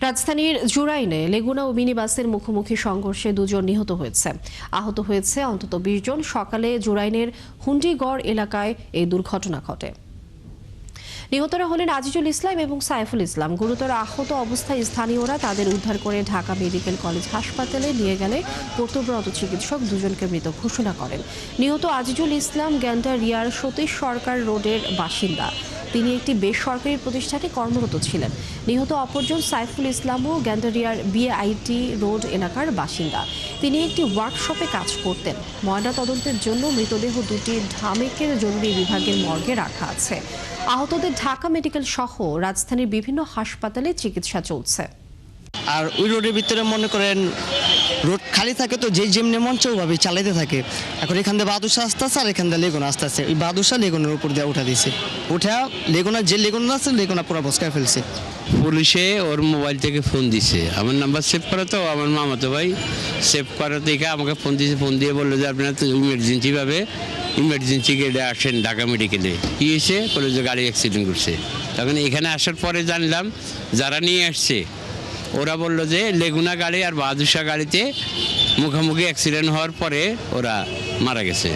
রাজধানীর জুরাইনে লেগুনা ও মিনি বাসের মুখোমুখি সংঘর্ষে দুজন নিহত হয়েছে। আহত হয়েছে অন্তত ২০ জন। সকালে জুরাইনের হুন্ডিগড় এলাকায় এই দুর্ঘটনা ঘটে। নিহতরা হলেন আজিজুল ইসলাম এবং সাইফুল ইসলাম। গুরুতর আহত অবস্থায় স্থানীয়রা তাদের উদ্ধার করে ঢাকা মেডিকেল কলেজ হাসপাতালে নিয়ে গেলে কর্তব্যরত চিকিৎসক দুজনকে মৃত ঘোষণা করেন। নিহত আজিজুল ইসলাম গ্যান্ডারিয়ার সতীশ সরকার রোডের বাসিন্দা। তিনি একটি বেসরকারি প্রতিষ্ঠানে কর্মরত ছিলেন। নিহত অপরজন সাইফুল ইসলামও গ্যান্ডারিয়ার বিআইটি রোড এলাকার বাসিন্দা। তিনি একটি ওয়ার্কশপে কাজ করতেন। ময়নাতদন্তের জন্য মৃতদেহ দুটি ঢামেকের জরুরি বিভাগের মর্গে রাখা আছে। আহতদের ঢাকা মেডিকেল সহ রাজধানীর বিভিন্ন হাসপাতালে চিকিৎসা চলছে। আর ওই রোডের ভিতরে মনে করেন রোড খালি থাকে, তো যেমনি মঞ্চ ওভাবে চালাইতে থাকে। এখন এখান থেকে বাদুশা আসতে আছে আর এখান থেকে লেগুনা আসতে আছে। ওই বাদুশা লেগুনের উপর দিয়ে উঠা দিয়েছে, উঠা লেগুনা যে লেগুনা আছে লেগুনা পুরো বসকায় ফেলছে। পুলিশে ওর মোবাইল থেকে ফোন দিছে, আমার নাম্বার সেভ করে, তো আমার মামাতো ভাই সেভ করা দেখে আমাকে ফোন দিয়েছে। ফোন দিয়ে বললো যে আপনারা তো ইমার্জেন্সি গেটে আসেন ঢাকা মেডিকেলে। কি হয়েছে বলে যে গাড়ি অ্যাক্সিডেন্ট করছে। তখন এখানে আসার পরে জানলাম যারা নিয়ে আসছে ওরা বললো যে লেগুনা গাড়ি আর বাদুশা গাড়িতে মুখোমুখি অ্যাক্সিডেন্ট হওয়ার পরে ওরা মারা গেছে।